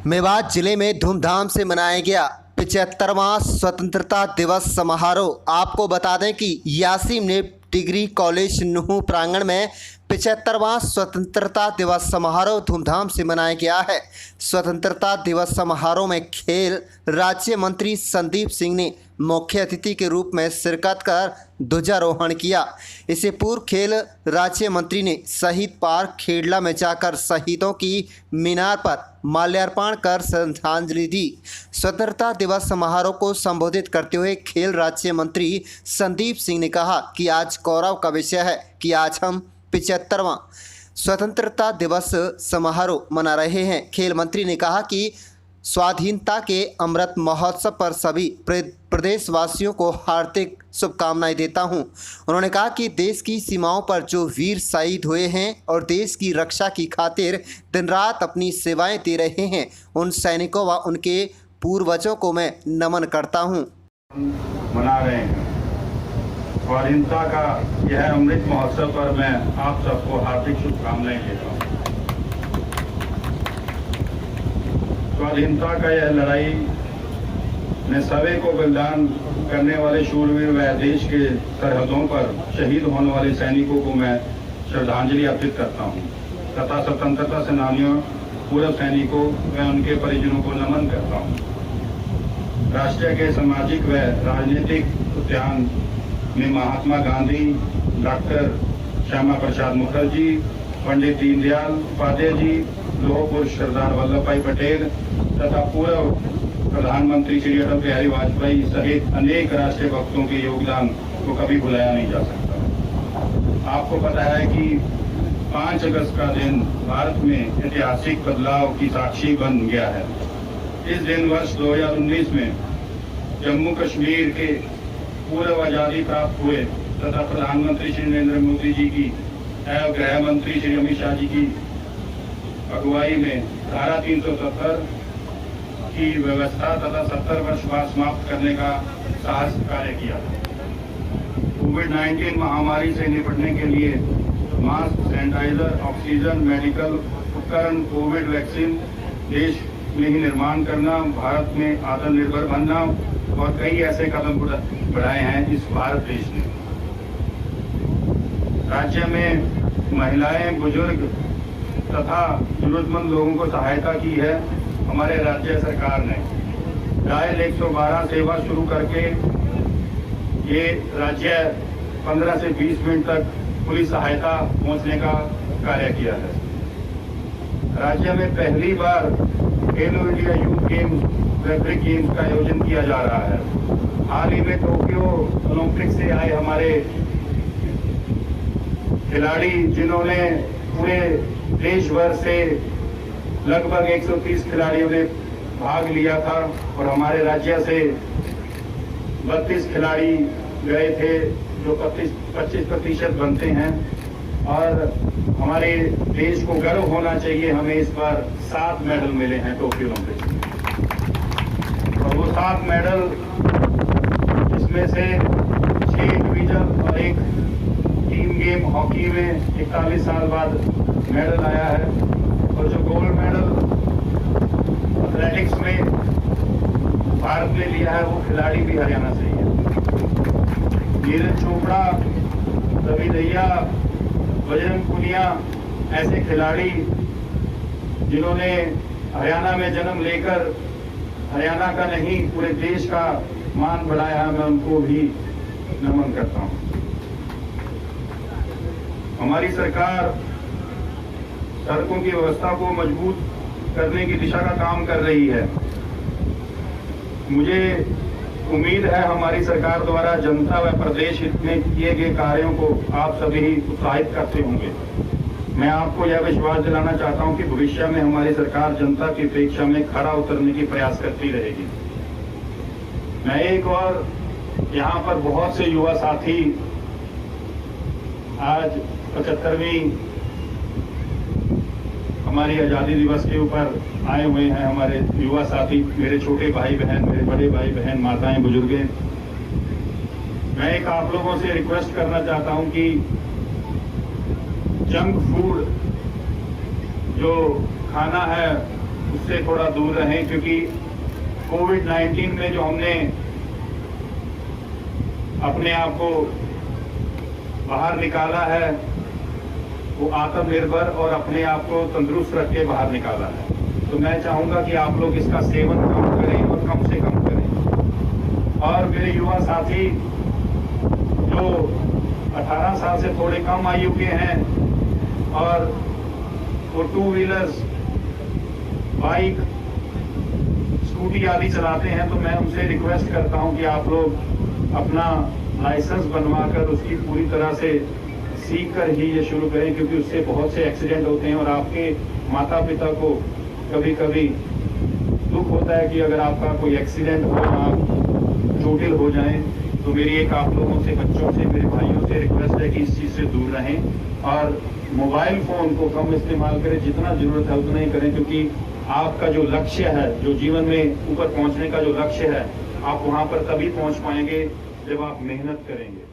मेवात जिले में धूमधाम से मनाया गया 75वां स्वतंत्रता दिवस समारोह। आपको बता दें कि यासीम ने डिग्री कॉलेज नूह प्रांगण में 75वां स्वतंत्रता दिवस समारोह धूमधाम से मनाया गया है। स्वतंत्रता दिवस समारोह में खेल राज्य मंत्री संदीप सिंह ने मुख्य अतिथि के रूप में शिरकत कर ध्वजारोहण किया। इससे पूर्व खेल राज्य मंत्री ने शहीद पार्क खेड़ला में जाकर शहीदों की मीनार पर माल्यार्पण कर श्रद्धांजलि दी। स्वतंत्रता दिवस समारोह को संबोधित करते हुए खेल राज्य मंत्री संदीप सिंह ने कहा कि आज गौरव का विषय है कि आज हम 75वां स्वतंत्रता दिवस समारोह मना रहे हैं। खेल मंत्री ने कहा कि स्वाधीनता के अमृत महोत्सव पर सभी प्रदेशवासियों को हार्दिक शुभकामनाएं देता हूं। उन्होंने कहा कि देश की सीमाओं पर जो वीर शहीद हुए हैं और देश की रक्षा की खातिर दिन रात अपनी सेवाएं दे रहे हैं, उन सैनिकों व उनके पूर्वजों को मैं नमन करता हूं। मना रहे हैं स्वाधीनता का यह अमृत महोत्सव पर मैं आप सबको हार्दिक शुभकामनाएं देता हूँ। स्वाधीनता का यह लड़ाई में सभी को बलिदान करने वाले शूरवीर व देश के सरहदों पर शहीद होने वाले सैनिकों को मैं श्रद्धांजलि अर्पित करता हूँ तथा स्वतंत्रता सेनानियों, पूर्व सैनिकों व उनके परिजनों को नमन करता हूँ। राष्ट्र के सामाजिक व राजनीतिक उद्यान में महात्मा गांधी, डॉक्टर श्यामा प्रसाद मुखर्जी, पंडित दीनदयाल उपाध्याय जी, लौह पुरुष सरदार वल्लभ भाई पटेल तथा पूर्व प्रधानमंत्री श्री अटल बिहारी वाजपेयी सहित अनेक राष्ट्रीय भक्तों के योगदान को कभी भुलाया नहीं जा सकता। आपको पता है कि 5 अगस्त का दिन भारत में ऐतिहासिक बदलाव की साक्षी बन गया है। इस दिन वर्ष 2019 में जम्मू कश्मीर के पूर्व आजादी प्राप्त हुए तथा प्रधानमंत्री श्री नरेंद्र मोदी जी की एवं गृह मंत्री श्री अमित शाह जी की अगुवाई में धारा 370 की व्यवस्था तथा 70 वर्ष बाद समाप्त करने का साहस कार्य किया। कोविड-19 महामारी से निपटने के लिए मास्क, सैनिटाइजर, ऑक्सीजन, मेडिकल उपकरण, कोविड वैक्सीन देश में ही निर्माण करना, भारत में आत्मनिर्भर बनना और कई ऐसे कदम बढ़ाए हैं इस भारत देश ने। राज्य में महिलाएं, बुजुर्ग तथा जरूरतमंद लोगों को सहायता की है हमारे राज्य सरकार ने। डायल 112 सेवा शुरू करके ये राज्य 15 से 20 मिनट तक पुलिस सहायता पहुंचने का कार्य किया है। राज्य में पहली बार खेलो India youth games, referee games का आयोजन किया जा रहा है। हाल ही में टोक्यो ओलंपिक से आए हमारे खिलाड़ी, जिन्होंने पूरे देश भर से लगभग 130 खिलाड़ियों ने भाग लिया था और हमारे राज्य से 32 खिलाड़ी गए थे जो 25% बनते हैं। और हमारे देश को गर्व होना चाहिए, हमें इस बार 7 मेडल मिले हैं टोक्यो ओलंपिक में। और वो 7 मेडल, जिसमें से 6 इंडिविजुअल और 1 टीम गेम हॉकी में 41 साल बाद मेडल आया है। और जो गोल्ड मेडल एथलेटिक्स में भारत ने लिया है वो खिलाड़ी भी हरियाणा से ही है। नीरज चोपड़ा, रवि दहिया, बजरंग पुनिया ऐसे खिलाड़ी जिन्होंने हरियाणा में जन्म लेकर हरियाणा का नहीं पूरे देश का मान बढ़ाया है, मैं उनको भी नमन करता हूं। हमारी सरकार सड़कों की व्यवस्था को मजबूत करने की दिशा का काम कर रही है। मुझे उम्मीद है हमारी सरकार द्वारा जनता व प्रदेश हित में किए गए कार्यों को आप सभी उत्साहित करते होंगे। मैं आपको यह विश्वास दिलाना चाहता हूं कि भविष्य में हमारी सरकार जनता की अपेक्षा में खरा उतरने की प्रयास करती रहेगी। मैं एक और यहाँ पर बहुत से युवा साथी आज 75वीं हमारी आज़ादी दिवस के ऊपर आए हुए हैं। हमारे युवा साथी, मेरे छोटे भाई बहन, मेरे बड़े भाई बहन, माताएं, बुजुर्गें, मैं एक आप लोगों से रिक्वेस्ट करना चाहता हूं कि जंक फूड जो खाना है उससे थोड़ा दूर रहें, क्योंकि कोविड-19 में जो हमने अपने आप को बाहर निकाला है वो आत्मनिर्भर और अपने आप को तंदुरुस्त रख के बाहर निकाला है। तो मैं चाहूंगा कि आप लोग इसका सेवन कम करें और कम से कम करें। और मेरे युवा साथी जो 18 साल से थोड़े कम आयु के हैं और वो 2 व्हीलर्स, बाइक, स्कूटी आदि चलाते हैं, तो मैं उनसे रिक्वेस्ट करता हूं कि आप लोग अपना लाइसेंस बनवाकर उसकी पूरी तरह से सीख कर ही ये शुरू करें, क्योंकि उससे बहुत से एक्सीडेंट होते हैं और आपके माता पिता को कभी कभी दुख होता है कि अगर आपका कोई एक्सीडेंट हो, आप चोटिल हो जाएं। तो मेरी एक आप लोगों से, बच्चों से, मेरे भाइयों से रिक्वेस्ट है कि इस चीज़ से दूर रहें और मोबाइल फ़ोन को कम इस्तेमाल करें, जितना ज़रूरत है उतना ही करें, क्योंकि आपका जो लक्ष्य है, जो जीवन में ऊपर पहुंचने का जो लक्ष्य है, आप वहां पर तभी पहुंच पाएंगे जब आप मेहनत करेंगे।